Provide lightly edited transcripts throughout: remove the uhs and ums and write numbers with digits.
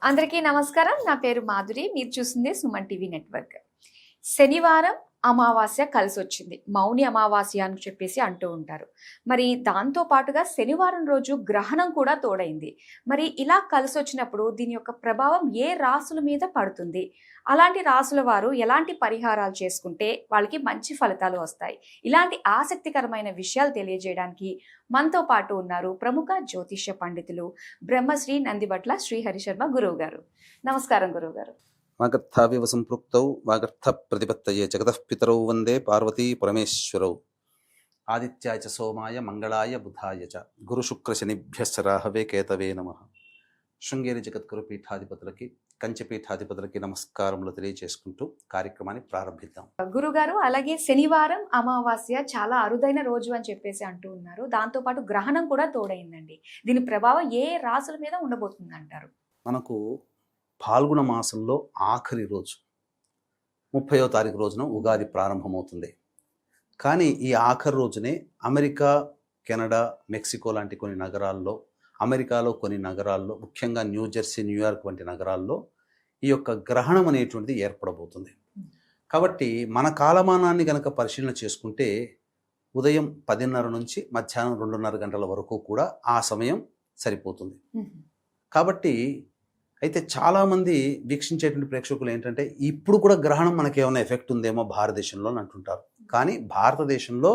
అందరికీ నమస్కారం. నా పేరు మాధురి. మీరు చూస్తుంది సుమన్ టీవీ నెట్వర్క్. శనివారం అమావాస్య కలిసొచ్చింది. మౌని అమావాస్య అని చెప్పేసి అంటూ ఉంటారు. మరి దాంతో పాటుగా శనివారం రోజు గ్రహణం కూడా తోడైంది. మరి ఇలా కలిసొచ్చినప్పుడు దీని యొక్క ప్రభావం ఏ రాసుల మీద పడుతుంది? అలాంటి రాసుల వారు ఎలాంటి పరిహారాలు చేసుకుంటే వాళ్ళకి మంచి ఫలితాలు వస్తాయి? ఇలాంటి ఆసక్తికరమైన విషయాలు తెలియజేయడానికి మనతో పాటు ఉన్నారు ప్రముఖ జ్యోతిష్య పండితులు బ్రహ్మశ్రీ నందిబట్ల శ్రీహరి శర్మ గురువు గారు. నమస్కారం గురువు గారు. వాగర్థావివ సంపృక్తౌ వాగర్థ ప్రతిపత్తయే జగతః పితరౌ వందే పార్వతీ పరమేశ్వరౌ. ఆదిత్యాయ చ సోమాయ మంగళాయ బుధాయ చ గురు శుక్ర శనిభ్యశ్చ రాహవే కేతవే నమః. శృంగేరి జగద్గురు పీఠాధిపతులకి కంచి పీఠాధిపతులకి నమస్కారములు తెలియజేసుకుంటూ కార్యక్రమాన్ని ప్రారంభిద్దాం. గురుగారు, అలాగే శనివారం అమావాస్య చాలా అరుదైన రోజు అని చెప్పేసి అంటూ ఉన్నారు. దాంతో పాటు గ్రహణం కూడా తోడైందండి. దీని ప్రభావం ఏ రాసుల మీద ఉండబోతుంది అంటారు? మనకు పాల్గొన మాసంలో ఆఖరి రోజు 30వ తారీఖు రోజున ఉగాది ప్రారంభమవుతుంది. కానీ ఈ ఆఖరి రోజునే అమెరికా, కెనడా, మెక్సికో లాంటి కొన్ని నగరాల్లో, అమెరికాలో కొన్ని నగరాల్లో, ముఖ్యంగా న్యూజెర్సీ, న్యూయార్క్ వంటి నగరాల్లో ఈ యొక్క గ్రహణం అనేటువంటిది ఏర్పడబోతుంది. కాబట్టి మన కాలమానాన్ని కనుక పరిశీలన చేసుకుంటే ఉదయం 10:30 నుంచి మధ్యాహ్నం 2:30 గంటల వరకు కూడా ఆ సమయం సరిపోతుంది. కాబట్టి అయితే చాలామంది వీక్షించేటువంటి ప్రేక్షకులు ఏంటంటే ఇప్పుడు కూడా గ్రహణం మనకి ఏమైనా ఎఫెక్ట్ ఉందేమో భారతదేశంలో అని అంటుంటారు. కానీ భారతదేశంలో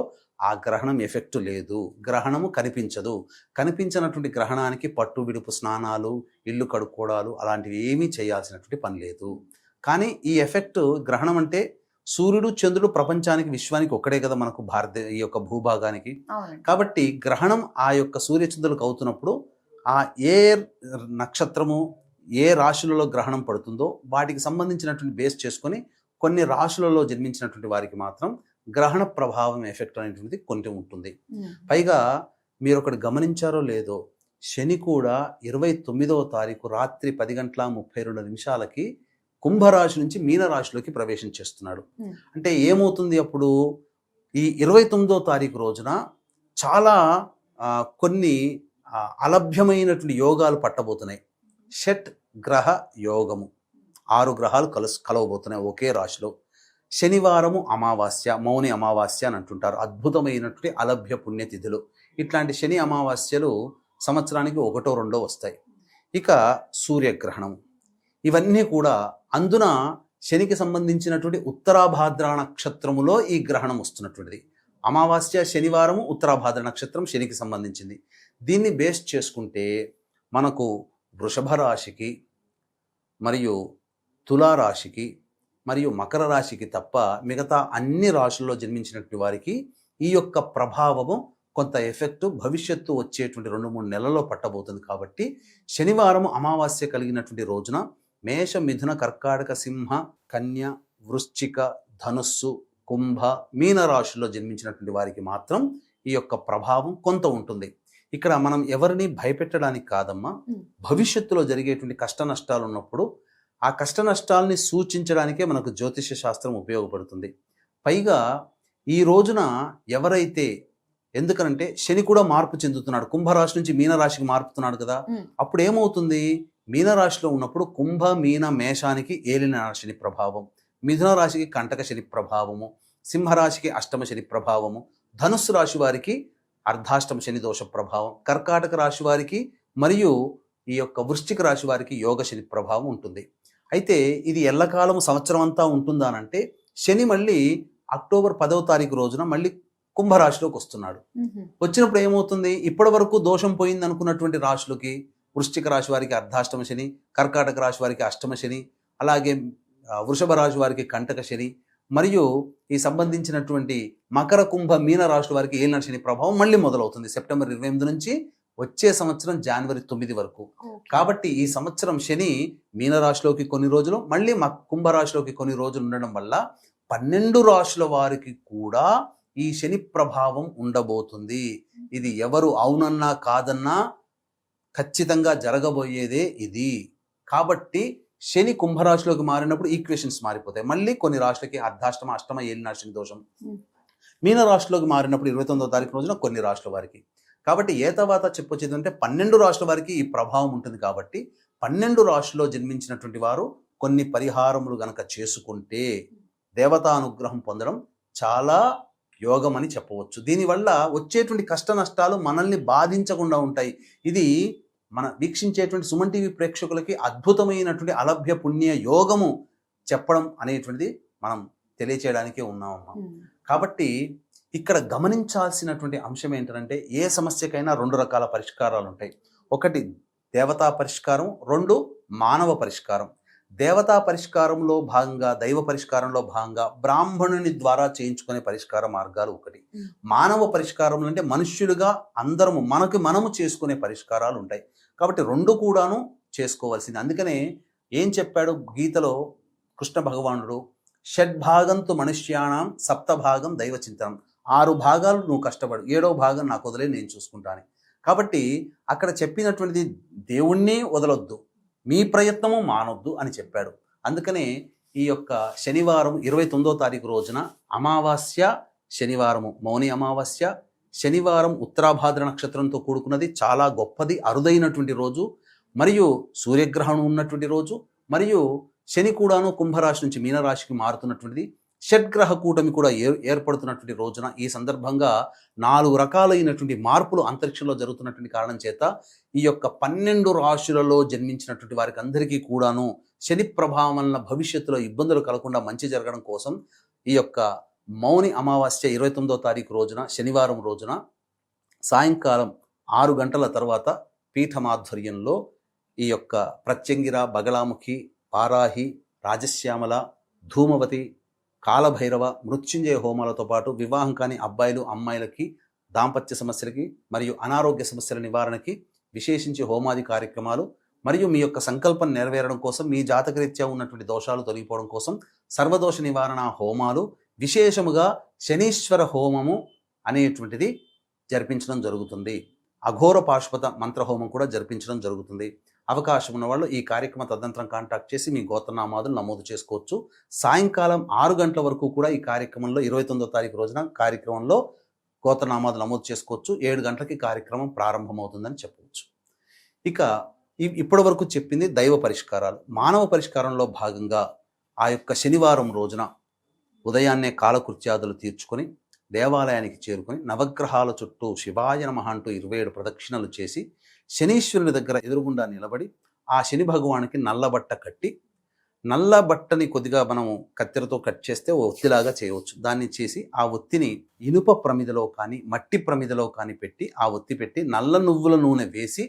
ఆ గ్రహణం ఎఫెక్ట్ లేదు. గ్రహణము కనిపించదు. కనిపించినటువంటి గ్రహణానికి పట్టు విడుపు స్నానాలు, ఇల్లు కడుక్కోవడాలు అలాంటివి ఏమీ చేయాల్సినటువంటి పని లేదు. కానీ ఈ ఎఫెక్ట్ గ్రహణం అంటే సూర్యుడు, చంద్రుడు ప్రపంచానికి, విశ్వానికి ఒక్కడే కదా మనకు ఈ యొక్క భూభాగానికి. కాబట్టి గ్రహణం ఆ యొక్క సూర్యచంద్రులకు అవుతున్నప్పుడు ఆ ఏ నక్షత్రము, ఏ రాశులలో గ్రహణం పడుతుందో వాటికి సంబంధించినటువంటి బేస్ చేసుకొని కొన్ని రాశులలో జన్మించినటువంటి వారికి మాత్రం గ్రహణ ప్రభావం ఎఫెక్ట్ అనేటువంటిది కొంచెం ఉంటుంది. పైగా మీరు ఒకటి గమనించారో లేదో, శని కూడా 29వ తారీఖు రాత్రి 10:32 కుంభరాశి నుంచి మీనరాశిలోకి ప్రవేశం చేస్తున్నాడు. అంటే ఏమవుతుంది అప్పుడు? ఈ 29వ తారీఖు రోజున చాలా కొన్ని అలభ్యమైనటువంటి యోగాలు పట్టబోతున్నాయి. షట్ గ్రహ యోగము, 6 గ్రహాలు కలవబోతున్నాయి ఒకే రాశిలో. శనివారము అమావాస్య, మౌని అమావాస్య అని అంటుంటారు. అద్భుతమైనటువంటి అలభ్య పుణ్యతిథులు. ఇట్లాంటి శని అమావాస్యలు సంవత్సరానికి 1, 2 వస్తాయి. ఇక సూర్యగ్రహణం, ఇవన్నీ కూడా అందున శనికి సంబంధించినటువంటి ఉత్తరాభాద్ర నక్షత్రములో ఈ గ్రహణం వస్తున్నటువంటిది. అమావాస్య శనివారము, ఉత్తరాభాద్ర నక్షత్రం శనికి సంబంధించింది. దీన్ని బేస్ చేసుకుంటే మనకు వృషభ రాశికి మరియు తులారాశికి మరియు మకర రాశికి తప్ప మిగతా అన్ని రాశుల్లో జన్మించినటువంటి వారికి ఈ యొక్క ప్రభావము కొంత ఎఫెక్ట్ భవిష్యత్తు వచ్చేటువంటి 2-3 నెలల్లో పట్టబోతుంది. కాబట్టి శనివారం అమావాస్య కలిగినటువంటి రోజున మేష, మిథున, కర్కాటక, సింహ, కన్య, వృశ్చిక, ధనుస్సు, కుంభ, మీన రాశుల్లో జన్మించినటువంటి వారికి మాత్రం ఈ యొక్క ప్రభావం కొంత ఉంటుంది. ఇక్కడ మనం ఎవరిని భయపెట్టడానికి కాదమ్మా, భవిష్యత్తులో జరిగేటువంటి కష్ట నష్టాలు ఉన్నప్పుడు ఆ కష్ట నష్టాలని సూచించడానికే మనకు జ్యోతిష్య శాస్త్రం ఉపయోగపడుతుంది. పైగా ఈ రోజున ఎవరైతే, ఎందుకనంటే శని కూడా మార్పు చెందుతున్నాడు, కుంభరాశి నుంచి మీనరాశికి మారుతున్నాడు కదా. అప్పుడు ఏమవుతుంది? మీనరాశిలో ఉన్నప్పుడు కుంభ, మీన, మేషానికి ఏలిన శని ప్రభావం, మిథున రాశికి కంటక శని ప్రభావము, సింహరాశికి అష్టమ శని ప్రభావము, ధనుస్సు రాశి వారికి అర్ధాష్టమ శని దోష ప్రభావం, కర్కాటక రాశి వారికి మరియు ఈ యొక్క వృశ్చిక రాశి వారికి యోగ శని ప్రభావం ఉంటుంది. అయితే ఇది ఎల్లకాలము సంవత్సరం అంతా ఉంటుందా అంటే శని మళ్ళీ అక్టోబర్ 10వ తారీఖు రోజున మళ్ళీ కుంభరాశిలోకి వస్తున్నాడు. వచ్చినప్పుడు ఏమవుతుంది? ఇప్పటి వరకు దోషం పోయింది అనుకున్నటువంటి రాశులకి, వృశ్చిక రాశి వారికి అర్ధాష్టమ శని, కర్కాటక రాశి వారికి అష్టమ శని, అలాగే వృషభ రాశి వారికి కంటక శని, మరియు ఈ సంబంధించినటువంటి మకర, కుంభ, మీన రాశుల వారికి ఏలినాటి శని ప్రభావం మళ్ళీ మొదలవుతుంది సెప్టెంబర్ 28 నుంచి వచ్చే సంవత్సరం జనవరి 9 వరకు. కాబట్టి ఈ సంవత్సరం శని మీనరాశిలోకి కొన్ని రోజులు, మళ్ళీ కుంభరాశిలోకి కొన్ని రోజులు ఉండడం వల్ల 12 రాశుల వారికి కూడా ఈ శని ప్రభావం ఉండబోతుంది. ఇది ఎవరు అవునన్నా కాదన్నా ఖచ్చితంగా జరగబోయేదే ఇది. కాబట్టి శని కుంభరాశిలోకి మారినప్పుడు ఈక్వేషన్స్ మారిపోతాయి. మళ్ళీ కొన్ని రాశులకి అర్ధాష్టమ, అష్టమ, ఏలినాటి శని దోషం. మీన రాశిలోకి మారినప్పుడు 29వ తారీఖు రోజున కొన్ని రాశుల వారికి. కాబట్టి ఏ తర్వాత చెప్పొచ్చేది అంటే 12 రాశుల వారికి ఈ ప్రభావం ఉంటుంది. కాబట్టి 12 రాశుల్లో జన్మించినటువంటి వారు కొన్ని పరిహారములు గనక చేసుకుంటే దేవతానుగ్రహం పొందడం చాలా యోగం అని చెప్పవచ్చు. దీనివల్ల వచ్చేటువంటి కష్ట నష్టాలు మనల్ని బాధించకుండా ఉంటాయి. ఇది మన వీక్షించేటువంటి సుమన్ టీవీ ప్రేక్షకులకి అద్భుతమైనటువంటి అలభ్య పుణ్య యోగము చెప్పడం అనేటువంటిది మనం తెలియచేయడానికే ఉన్నామమ్మా. కాబట్టి ఇక్కడ గమనించాల్సినటువంటి అంశం ఏంటంటే ఏ సమస్యకైనా 2 రకాల పరిష్కారాలు ఉంటాయి. ఒకటి దేవతా పరిష్కారం, 2 మానవ పరిష్కారం. దేవతా పరిష్కారంలో భాగంగా, దైవ పరిష్కారంలో భాగంగా బ్రాహ్మణుని ద్వారా చేయించుకునే పరిష్కార మార్గాలు ఒకటి. మానవ పరిష్కారం అంటే మనుష్యులుగా అందరము మనము చేసుకునే పరిష్కారాలు ఉంటాయి. కాబట్టి 2 కూడాను చేసుకోవాల్సింది. అందుకనే ఏం చెప్పాడు గీతలో కృష్ణ భగవానుడు, షడ్భాగంతు మనుష్యాణం సప్తభాగం దైవ చింతనం. 6 భాగాలు నువ్వు కష్టపడు, 7వ భాగం నాకు వదిలే, నేను చూసుకుంటాను. కాబట్టి అక్కడ చెప్పినటువంటిది దేవుణ్ణి వదలొద్దు, మీ ప్రయత్నము మానొద్దు అని చెప్పాడు. అందుకనే ఈ యొక్క శనివారం 29వ తారీఖు రోజున అమావాస్య శనివారము, మౌని అమావాస్య శనివారం, ఉత్తరాభాద్ర నక్షత్రంతో కూడుకున్నది, చాలా గొప్పది, అరుదైనటువంటి రోజు, మరియు సూర్యగ్రహణం ఉన్నటువంటి రోజు, మరియు శని కూడాను కుంభరాశి నుంచి మీనరాశికి మారుతున్నటువంటిది, షడ్గ్రహ కూటమి కూడా ఏర్పడుతున్నటువంటి రోజున. ఈ సందర్భంగా 4 రకాలైనటువంటి మార్పులు అంతరిక్షంలో జరుగుతున్నటువంటి కారణం చేత ఈ యొక్క 12 రాశులలో జన్మించినటువంటి వారికి అందరికీ కూడాను శని ప్రభావం వలన భవిష్యత్తులో ఇబ్బందులు కలగకుండా మంచి జరగడం కోసం ఈ యొక్క మౌని అమావాస్య 29వ తారీఖు రోజున, శనివారం రోజున సాయంకాలం 6 గంటల తర్వాత పీఠమాధ్వర్యంలో ఈ యొక్క ప్రత్యంగిర, బగలాముఖి, పారాహి, రాజశ్యామల, ధూమవతి, కాలభైరవ, మృత్యుంజయ హోమాలతో పాటు వివాహం కాని అబ్బాయిలు అమ్మాయిలకి దాంపత్య సమస్యలకి మరియు అనారోగ్య సమస్యల నివారణకి విశేషించి హోమాది కార్యక్రమాలు, మరియు మీ యొక్క సంకల్పం నెరవేరడం కోసం, మీ జాతకరీత్యా ఉన్నటువంటి దోషాలు తొలగిపోవడం కోసం సర్వదోష నివారణ హోమాలు, విశేషముగా శనీశ్వర హోమము అనేటువంటిది జరిపించడం జరుగుతుంది. అఘోర పాశుపత మంత్రహోమం కూడా జరిపించడం జరుగుతుంది. అవకాశం ఉన్న వాళ్ళు ఈ కార్యక్రమ తదనంతరం కాంటాక్ట్ చేసి మీ గోత్రనామాదులు నమోదు చేసుకోవచ్చు. సాయంకాలం 6 గంటల వరకు కూడా ఈ కార్యక్రమంలో 29వ తారీఖు రోజున కార్యక్రమంలో గోత్రనామాదులు నమోదు చేసుకోవచ్చు. 7 గంటలకి కార్యక్రమం ప్రారంభమవుతుందని చెప్పవచ్చు. ఇక ఇప్పటి వరకు చెప్పింది దైవ పరిష్కారాలు. మానవ పరిష్కారంలో భాగంగా ఆ యొక్క శనివారం రోజున ఉదయాన్నే కాలకృత్యాదులు తీర్చుకొని దేవాలయానికి చేరుకొని నవగ్రహాల చుట్టూ శివాయ నమః అంటూ 27 ప్రదక్షిణలు చేసి శనీశ్వరుని దగ్గర ఎదురుగుండా నిలబడి ఆ శని భగవానికి నల్లబట్ట కట్టి, నల్ల బట్టని కొద్దిగా మనం కత్తెరతో కట్ చేస్తే ఒత్తిలాగా చేయవచ్చు. దాన్ని చేసి ఆ ఒత్తిని ఇనుప ప్రమిదలో కానీ మట్టి ప్రమిదలో కానీ పెట్టి ఆ ఒత్తి పెట్టి నల్ల నువ్వుల నూనె వేసి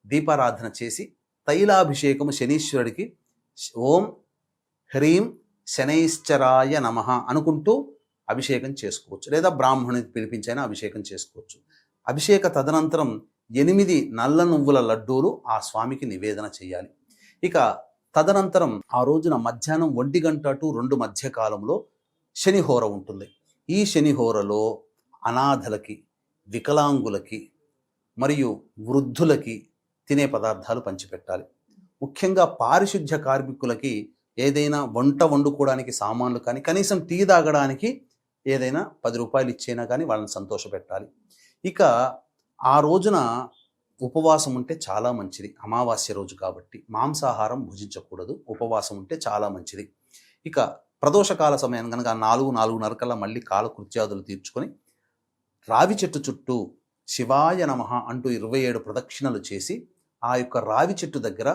దీపారాధన చేసి తైలాభిషేకము శనీశ్వరుడికి ఓం హ్రీం శనైశ్చరాయ నమః అనుకుంటూ అభిషేకం చేసుకోవచ్చు. లేదా బ్రాహ్మణుని పిలిపించైనా అభిషేకం చేసుకోవచ్చు. అభిషేక తదనంతరం 8 నల్ల నువ్వుల లడ్డూలు ఆ స్వామికి నివేదన చేయాలి. ఇక తదనంతరం ఆ రోజున మధ్యాహ్నం 1 గంట టు 2 మధ్య కాలంలో శనిహోర ఉంటుంది. ఈ శనిహోరలో అనాథలకి, వికలాంగులకి మరియు వృద్ధులకి తినే పదార్థాలు పంచిపెట్టాలి. ముఖ్యంగా పారిశుద్ధ్య కార్మికులకి ఏదైనా వంట వండుకోవడానికి సామాన్లు కానీ, కనీసం టీ తాగడానికి ఏదైనా 10 రూపాయలు ఇచ్చైనా కానీ వాళ్ళని సంతోషపెట్టాలి. ఇక ఆ రోజున ఉపవాసం ఉంటే చాలా మంచిది. అమావాస్య రోజు కాబట్టి మాంసాహారం భుజించకూడదు. ఉపవాసం ఉంటే చాలా మంచిది. ఇక ప్రదోషకాల సమయం కనుక 4-4:30 కల్లా మళ్ళీ కాలకృత్యాదులు తీర్చుకొని రావి చెట్టు చుట్టూ శివాయ నమః అంటూ 27 ప్రదక్షిణలు చేసి ఆ యొక్క రావి చెట్టు దగ్గర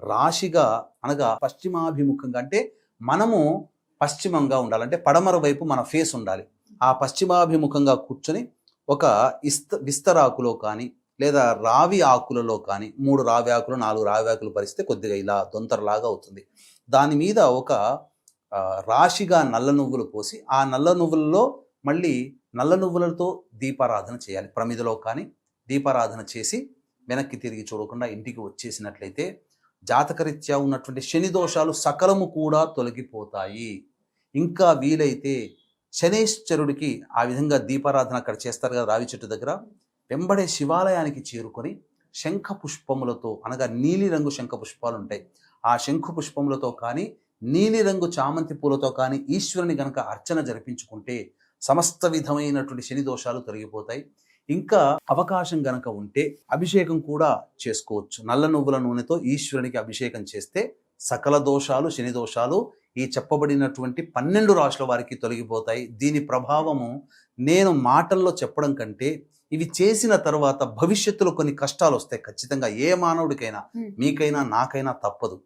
రాశిగా, అనగా పశ్చిమాభిముఖంగా, అంటే మనము పశ్చిమంగా ఉండాలంటే పడమర వైపు మన ఫేస్ ఉండాలి. ఆ పశ్చిమాభిముఖంగా కూర్చొని ఒక విస్తరాకులో కానీ లేదా రావి ఆకులలో కానీ 3 రావి ఆకులు 4 రావి ఆకులు పరిస్తే కొద్దిగా ఇలా దొంతరలాగా అవుతుంది. దాని మీద ఒక రాశిగా నల్ల నువ్వులు పోసి ఆ నల్ల నువ్వులలో మళ్ళీ నల్ల నువ్వులతో దీపారాధన చేయాలి. ప్రమిదలో కానీ దీపారాధన చేసి వెనక్కి తిరిగి చూడకుండా ఇంటికి వచ్చేసినట్లయితే జాతకరీత్యా ఉన్నటువంటి శని దోషాలు సకలము కూడా తొలగిపోతాయి. ఇంకా వీలైతే శనేశ్వరుడికి ఆ విధంగా దీపారాధన అక్కడ చేస్తారు కదా రావి చెట్టు దగ్గర, వెంబడే శివాలయానికి చేరుకొని శంఖ పుష్పములతో, అనగా నీలిరంగు శంఖ పుష్పాలు ఉంటాయి, ఆ శంఖు పుష్పములతో కానీ నీలిరంగు చామంతి పూలతో కానీ ఈశ్వరుని గనక అర్చన జరిపించుకుంటే సమస్త విధమైనటువంటి శని దోషాలు తొలగిపోతాయి. ఇంకా అవకాశం గనక ఉంటే అభిషేకం కూడా చేసుకోవచ్చు. నల్ల నువ్వుల నూనెతో ఈశ్వరునికి అభిషేకం చేస్తే సకల దోషాలు, శని దోషాలు ఈ చెప్పబడినటువంటి 12 రాశుల వారికి తొలగిపోతాయి. దీని ప్రభావము నేను మాటల్లో చెప్పడం కంటే ఇవి చేసిన తర్వాత భవిష్యత్తులో కొన్ని కష్టాలు వస్తాయి. ఖచ్చితంగా ఏ మానవుడికైనా, మీకైనా, నాకైనా తప్పదు.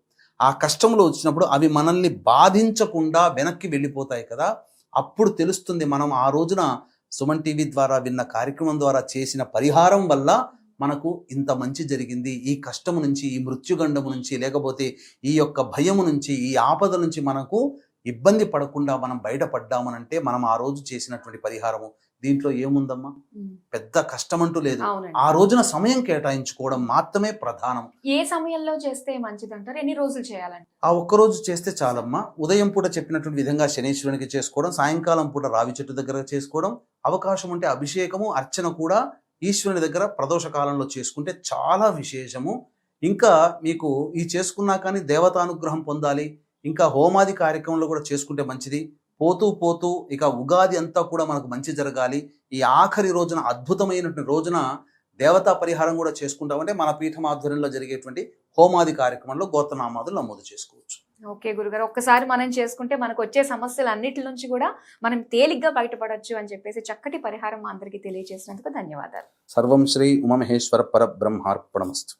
ఆ కష్టంలో వచ్చినప్పుడు అవి మనల్ని బాధించకుండా వెనక్కి వెళ్ళిపోతాయి కదా. అప్పుడు తెలుస్తుంది మనం ఆ రోజున సుమన్ టీవీ ద్వారా విన్న కార్యక్రమం ద్వారా చేసిన పరిహారం వల్ల మనకు ఇంత మంచి జరిగింది. ఈ కష్టము నుంచి, ఈ మృత్యుగండము నుంచి, లేకపోతే ఈ యొక్క భయము నుంచి, ఈ ఆపద నుంచి మనకు ఇబ్బంది పడకుండా మనం బయటపడ్డామనంటే మనం ఆ రోజు చేసినటువంటి పరిహారము. దీంట్లో ఏముందమ్మా, పెద్ద కష్టమంటూ లేదు. ఆ రోజున సమయం కేటాయించుకోవడం మాత్రమే ప్రధానం. ఏ సమయంలో చేస్తే మంచిదంటారు? ఎన్ని రోజులు చేయాలంటే? ఆ ఒక్కరోజు చేస్తే చాలమ్మా. ఉదయం పూట చెప్పినటువంటి విధంగా శనీశ్వరునికి చేసుకోవడం, సాయంకాలం పూట రావి చెట్టు దగ్గర చేసుకోవడం, అవకాశం ఉంటే అభిషేకము, అర్చన కూడా ఈశ్వరుని దగ్గర ప్రదోష కాలంలో చేసుకుంటే చాలా విశేషము. ఇంకా మీకు ఈ చేసుకున్నా కానీ దేవతానుగ్రహం పొందాలి, ఇంకా హోమాది కార్యక్రమంలో కూడా చేసుకుంటే మంచిది. పోతూ పోతూ ఇక ఉగాది అంతా కూడా మనకు మంచి జరగాలి. ఈ ఆఖరి రోజున, అద్భుతమైనటువంటి రోజున దేవతా పరిహారం కూడా చేసుకుంటామంటే మన పీఠం ఆధ్వర్యంలో జరిగేటువంటి హోమాది కార్యక్రమంలో గోత్రనామాదులు నమోదు చేసుకోవచ్చు. ఓకే గురుగారు, ఒక్కసారి మనం చేసుకుంటే మనకు వచ్చే సమస్యలు అన్నిటి నుంచి కూడా మనం తేలిగ్గా బయటపడొచ్చు అని చెప్పేసి చక్కటి పరిహారం మా అందరికీ తెలియజేసినందుకు ధన్యవాదాలు. సర్వం శ్రీ ఉమామహేశ్వర పరబ్రహ్మార్పణమస్తు.